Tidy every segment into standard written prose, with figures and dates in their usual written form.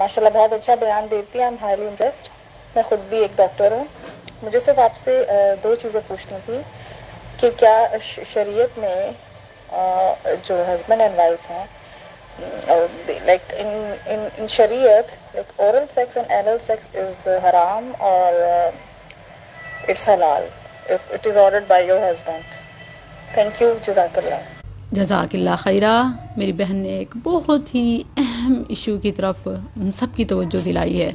ماشاءاللہ بہت اچھا بیان دیتی ہیں. I'm highly impressed. میں خود بھی ایک ڈاکٹر ہوں. مجھے صرف آپ سے دو چیزیں پوچھنی تھی کہ کیا شریعت میں جو ہسبینڈ اینڈ وائف ہیں like in شریعت like oral sex and anal sex is haram or it's halal if it is ordered by your husband. Thank you. جزاک اللہ. جزاک اللہ خیرہ. میری بہن نے ایک بہت ہی اہم ایشو کی طرف ہم سب کی توجہ دلائی ہے،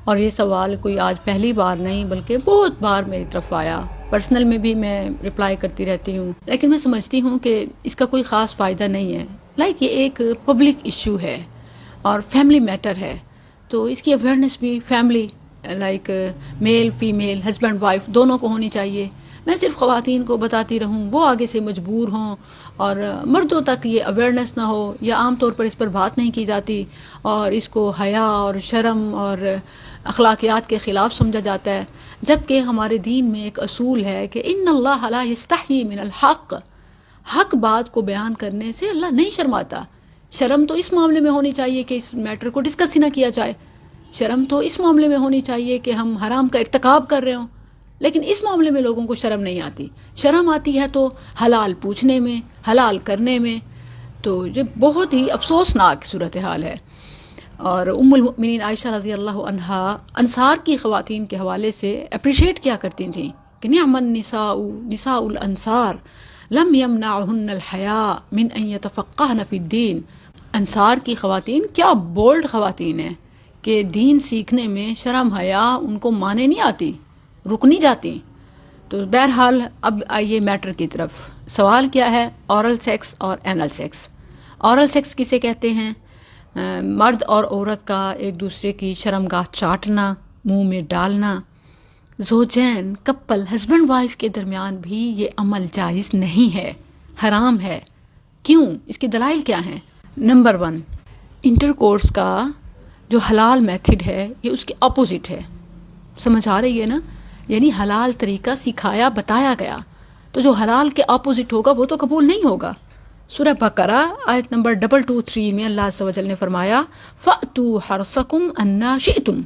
اور یہ سوال کوئی آج پہلی بار نہیں بلکہ بہت بار میری طرف آیا. پرسنل میں بھی میں رپلائی کرتی رہتی ہوں، لیکن میں سمجھتی ہوں کہ اس کا کوئی خاص فائدہ نہیں ہے. یہ ایک پبلک ایشو ہے اور فیملی میٹر ہے، تو اس کی اویئرنیس بھی family male female husband wife دونوں کو ہونی چاہیے. میں صرف خواتین کو بتاتی رہوں، وہ آگے سے مجبور ہوں، اور مردوں تک یہ اویئرنیس نہ ہو، یا عام طور پر اس پر بات نہیں کی جاتی، اور اس کو حیا اور شرم اور اخلاقیات کے خلاف سمجھا جاتا ہے. جبکہ ہمارے دین میں ایک اصول ہے کہ ان اللہ لا یستحیی من الحق، حق بات کو بیان کرنے سے اللہ نہیں شرماتا. شرم تو اس معاملے میں ہونی چاہیے کہ اس میٹر کو ڈسکس ہی نہ کیا جائے. شرم تو اس معاملے میں ہونی چاہیے کہ ہم حرام کا ارتکاب کر رہے ہوں، لیکن اس معاملے میں لوگوں کو شرم نہیں آتی. شرم آتی ہے تو حلال پوچھنے میں، حلال کرنے میں. تو یہ بہت ہی افسوسناک صورتحال ہے. اور ام المؤمنین عائشہ رضی اللہ عنہا انصار کی خواتین کے حوالے سے اپریشیٹ کیا کرتی تھیں کہ نعم النساء نساء الانصار لم یمنعہن الحیاء من ان یتفقہن فی الدین. انصار کی خواتین کیا بولڈ خواتین ہیں کہ دین سیکھنے میں شرم حیا ان کو مانے نہیں آتی، رک نہیں جاتی. تو بہرحال اب آئیے میٹر کی طرف. سوال کیا ہے؟ اورل سیکس اور اینل سیکس. اورل سیکس کسے کہتے ہیں؟ مرد اور عورت کا ایک دوسرے کی شرمگاہ چاٹنا، منہ میں ڈالنا. زوجین کپل ہسبینڈ وائف کے درمیان بھی یہ عمل جائز نہیں ہے، حرام ہے. کیوں؟ اس کی دلائل کیا ہیں؟ نمبر 1، انٹر کورس کا جو حلال میتھڈ ہے یہ اس کے اپوزٹ ہے. سمجھ آ رہی ہے نا؟ یعنی حلال طریقہ سکھایا بتایا گیا، تو جو حلال کے اپوزٹ ہوگا وہ تو قبول نہیں ہوگا. سورہ بقرہ آیت نمبر 223 میں اللہ عز و جل نے فرمایا فَأْتُوا حَرْثَكُمْ أَنَّا شِئْتُمْ.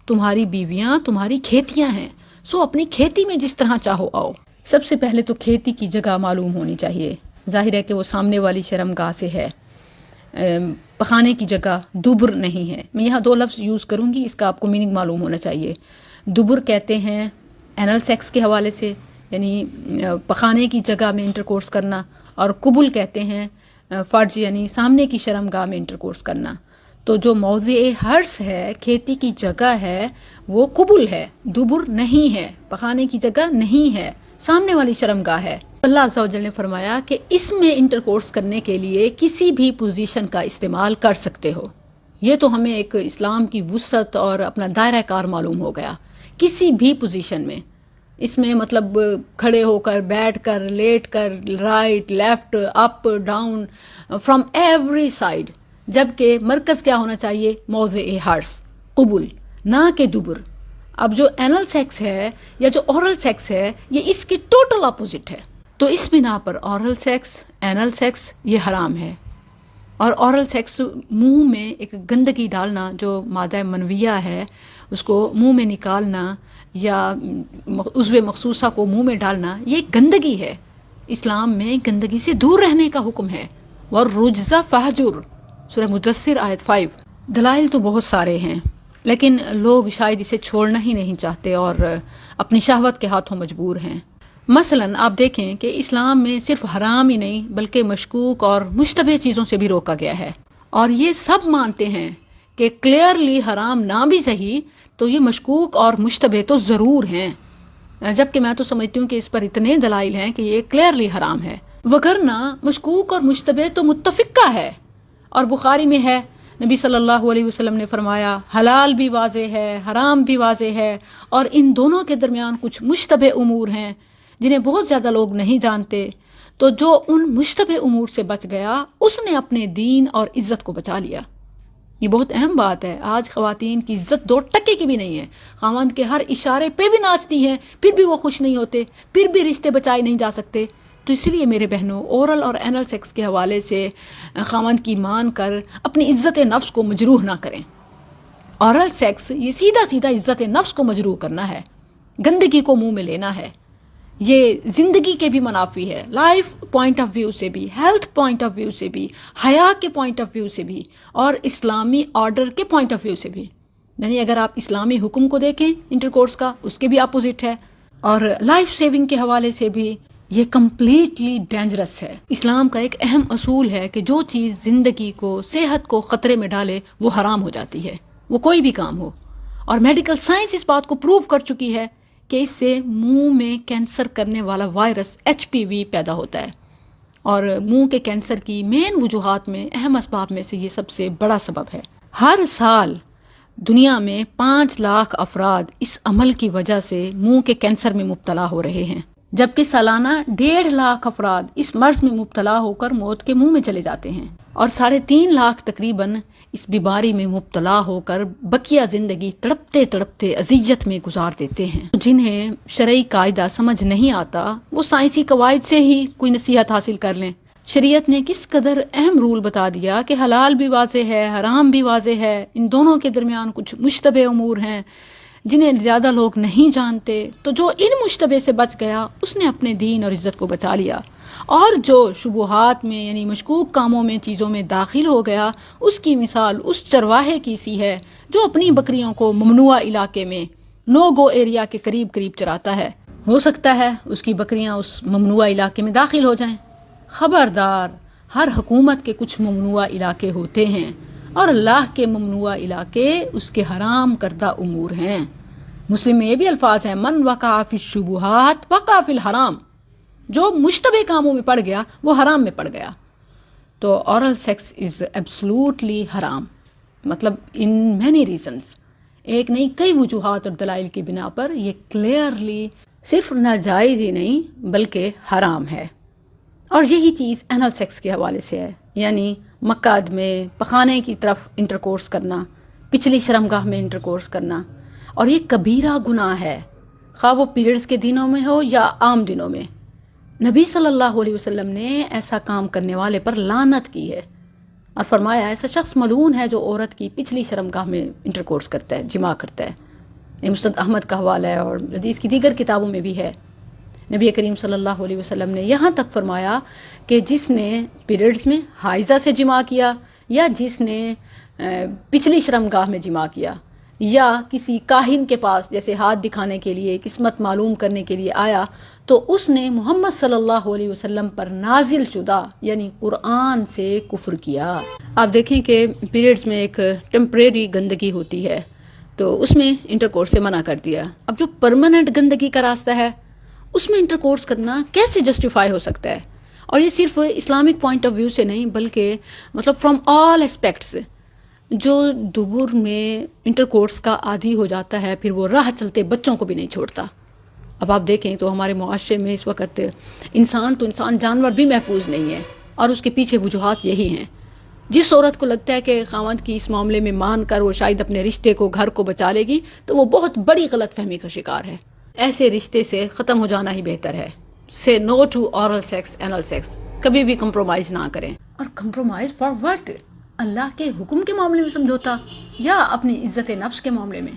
تمہاری بیویاں تمہاری کھیتیاں ہیں، سو اپنی کھیتی میں جس طرح چاہو آؤ. سب سے پہلے تو کھیتی کی جگہ معلوم ہونی چاہیے. ظاہر ہے کہ وہ سامنے والی شرمگاہ سے ہے. پخانے کی جگہ دبر نہیں ہے. میں یہاں 2 لفظ یوز کروں گی، اس کا آپ کو میننگ معلوم ہونا چاہیے. دبر کہتے ہیں اینل سیکس کے حوالے سے، یعنی پخانے کی جگہ میں انٹر کورس کرنا، اور قبل کہتے ہیں فرج، یعنی سامنے کی شرمگاہ میں انٹر کورس کرنا. تو جو موضع حرث ہے، کھیتی کی جگہ ہے، وہ قبل ہے، دبر نہیں ہے، پخانے کی جگہ نہیں ہے، سامنے والی شرمگاہ ہے. اللہ عز و جل نے فرمایا کہ اس میں انٹر کورس کرنے کے لیے کسی بھی پوزیشن کا استعمال کر سکتے ہو. یہ تو ہمیں ایک اسلام کی وسعت اور اپنا دائرہ کار معلوم ہو گیا. کسی بھی پوزیشن میں، اس میں مطلب کھڑے ہو کر، بیٹھ کر، لیٹ کر، right left up down, from every side. جبکہ مرکز کیا ہونا چاہیے؟ موضع حرث، قبول، نہ کہ دبر. اب جو اینل سیکس ہے یا جو اورل سیکس ہے یہ اس کے ٹوٹل اپوزٹ ہے. تو اس بنا پر اورل سیکس، اینل سیکس یہ حرام ہے. اور اورل سیکس منہ میں ایک گندگی ڈالنا، جو مادہ منویہ ہے اس کو منہ میں نکالنا یا عضو مخصوصہ کو منہ میں ڈالنا، یہ ایک گندگی ہے. اسلام میں گندگی سے دور رہنے کا حکم ہے. وَالرُّجْزَ فَاهْجُرْ، سورہ مدثر آیت 5. دلائل تو بہت سارے ہیں، لیکن لوگ شاید اسے چھوڑنا ہی نہیں چاہتے اور اپنی شہوت کے ہاتھوں مجبور ہیں. مثلاً آپ دیکھیں کہ اسلام میں صرف حرام ہی نہیں بلکہ مشکوک اور مشتبہ چیزوں سے بھی روکا گیا ہے. اور یہ سب مانتے ہیں کہ کلیئرلی حرام نہ بھی صحیح تو یہ مشکوک اور مشتبہ تو ضرور ہیں. جبکہ میں تو سمجھتی ہوں کہ اس پر اتنے دلائل ہیں کہ یہ کلیئرلی حرام ہے. وگرنہ مشکوک اور مشتبہ تو متفقہ ہے. اور بخاری میں ہے، نبی صلی اللہ علیہ وسلم نے فرمایا حلال بھی واضح ہے، حرام بھی واضح ہے، اور ان دونوں کے درمیان کچھ مشتبہ امور ہیں جنہیں بہت زیادہ لوگ نہیں جانتے. تو جو ان مشتبہ امور سے بچ گیا اس نے اپنے دین اور عزت کو بچا لیا. یہ بہت اہم بات ہے. آج خواتین کی عزت 2 ٹکے کی بھی نہیں ہے. خاوند کے ہر اشارے پہ بھی ناچتی ہیں، پھر بھی وہ خوش نہیں ہوتے، پھر بھی رشتے بچائے نہیں جا سکتے. تو اس لیے میرے بہنوں، اورل اور اینل سیکس کے حوالے سے خاوند کی مان کر اپنی عزت نفس کو مجروح نہ کریں. اورل سیکس یہ سیدھا سیدھا عزت نفس کو مجروح کرنا ہے، گندگی کو منہ میں لینا ہے، یہ زندگی کے بھی منافی ہے، لائف پوائنٹ آف ویو سے بھی، ہیلتھ پوائنٹ آف ویو سے بھی، حیا کے پوائنٹ آف ویو سے بھی، اور اسلامی آرڈر کے پوائنٹ آف ویو سے بھی. یعنی اگر آپ اسلامی حکم کو دیکھیں انٹرکورس کا، اس کے بھی اپوزٹ ہے، اور لائف سیونگ کے حوالے سے بھی یہ کمپلیٹلی ڈینجرس ہے. اسلام کا ایک اہم اصول ہے کہ جو چیز زندگی کو، صحت کو خطرے میں ڈالے وہ حرام ہو جاتی ہے، وہ کوئی بھی کام ہو. اور میڈیکل سائنس اس بات کو پروو کر چکی ہے کہ اس سے منہ میں کینسر کرنے والا وائرس HPV پیدا ہوتا ہے، اور منہ کے کینسر کی مین وجوہات میں، اہم اسباب میں سے یہ سب سے بڑا سبب ہے. ہر سال دنیا میں 5 لاکھ افراد اس عمل کی وجہ سے منہ کے کینسر میں مبتلا ہو رہے ہیں، جبکہ سالانہ 1.5 لاکھ افراد اس مرض میں مبتلا ہو کر موت کے منہ میں چلے جاتے ہیں، اور 3.5 لاکھ تقریباً اس بیماری میں مبتلا ہو کر بقیہ زندگی تڑپتے تڑپتے اذیت میں گزار دیتے ہیں. جنہیں شرعی قاعدہ سمجھ نہیں آتا وہ سائنسی قواعد سے ہی کوئی نصیحت حاصل کر لیں. شریعت نے کس قدر اہم رول بتا دیا کہ حلال بھی واضح ہے، حرام بھی واضح ہے، ان دونوں کے درمیان کچھ مشتبہ امور ہیں جنہیں زیادہ لوگ نہیں جانتے. تو جو ان مشتبہ سے بچ گیا اس نے اپنے دین اور عزت کو بچا لیا، اور جو شبہات میں یعنی مشکوک کاموں میں، چیزوں میں داخل ہو گیا، اس کی مثال اس چرواہے کی سی ہے جو اپنی بکریوں کو ممنوع علاقے میں، نو گو ایریا کے قریب قریب چراتا ہے. ہو سکتا ہے اس کی بکریاں اس ممنوع علاقے میں داخل ہو جائیں. خبردار، ہر حکومت کے کچھ ممنوع علاقے ہوتے ہیں، اور اللہ کے ممنوع علاقے اس کے حرام کردہ امور ہیں. مسلم میں یہ بھی الفاظ ہیں، من وقع فی الشبہات وقع فی الحرام. جو مشتبہ کاموں میں پڑ گیا وہ حرام میں پڑ گیا. تو اورل سیکس از ایبسلوٹلی حرام، مطلب ان مینی ریزنز، ایک نہیں کئی وجوہات اور دلائل کی بنا پر یہ کلیئرلی صرف ناجائز ہی نہیں بلکہ حرام ہے. اور یہی چیز اینل سیکس کے حوالے سے ہے، یعنی مقعد میں پخانے کی طرف انٹرکورس کرنا، پچھلی شرمگاہ میں انٹرکورس کرنا، اور یہ کبیرہ گناہ ہے، خواہ وہ پیریڈز کے دنوں میں ہو یا عام دنوں میں. نبی صلی اللہ علیہ وسلم نے ایسا کام کرنے والے پر لعنت کی ہے، اور فرمایا ایسا شخص ملعون ہے جو عورت کی پچھلی شرمگاہ میں انٹرکورس کرتا ہے، جماع کرتا ہے. یہ مسند احمد کا حوالہ ہے اور حدیث کی دیگر کتابوں میں بھی ہے. نبی کریم صلی اللہ علیہ وسلم نے یہاں تک فرمایا کہ جس نے پیریڈز میں حائضہ سے جماع کیا، یا جس نے پچھلی شرمگاہ میں جماع کیا، یا کسی کاہن کے پاس جیسے ہاتھ دکھانے کے لیے، قسمت معلوم کرنے کے لیے آیا، تو اس نے محمد صلی اللہ علیہ وسلم پر نازل شدہ یعنی قرآن سے کفر کیا. آپ دیکھیں کہ پیریڈز میں ایک ٹیمپریری گندگی ہوتی ہے، تو اس میں انٹرکورس سے منع کر دیا. اب جو پرماننٹ گندگی کا راستہ ہے اس میں انٹرکورس کرنا کیسے جسٹیفائی ہو سکتا ہے؟ اور یہ صرف اسلامک پوائنٹ آف ویو سے نہیں بلکہ مطلب فرام آل اسپیکٹس. جو دبر میں انٹرکورس کا عادی ہو جاتا ہے پھر وہ راہ چلتے بچوں کو بھی نہیں چھوڑتا. اب آپ دیکھیں تو ہمارے معاشرے میں اس وقت انسان جانور بھی محفوظ نہیں ہے، اور اس کے پیچھے وجوہات یہی ہیں. جس عورت کو لگتا ہے کہ خاوند کی اس معاملے میں مان کر وہ شاید اپنے رشتے کو، گھر کو بچا لے گی، تو وہ بہت بڑی غلط فہمی کا شکار ہے. ایسے رشتے سے ختم ہو جانا ہی بہتر ہے. Say no to oral sex, anal sex, کبھی بھی کمپرومائز نہ کریں. اور کمپرومائز فار وٹ؟ اللہ کے حکم کے معاملے میں سمجھوتا یا اپنی عزت نفس کے معاملے میں؟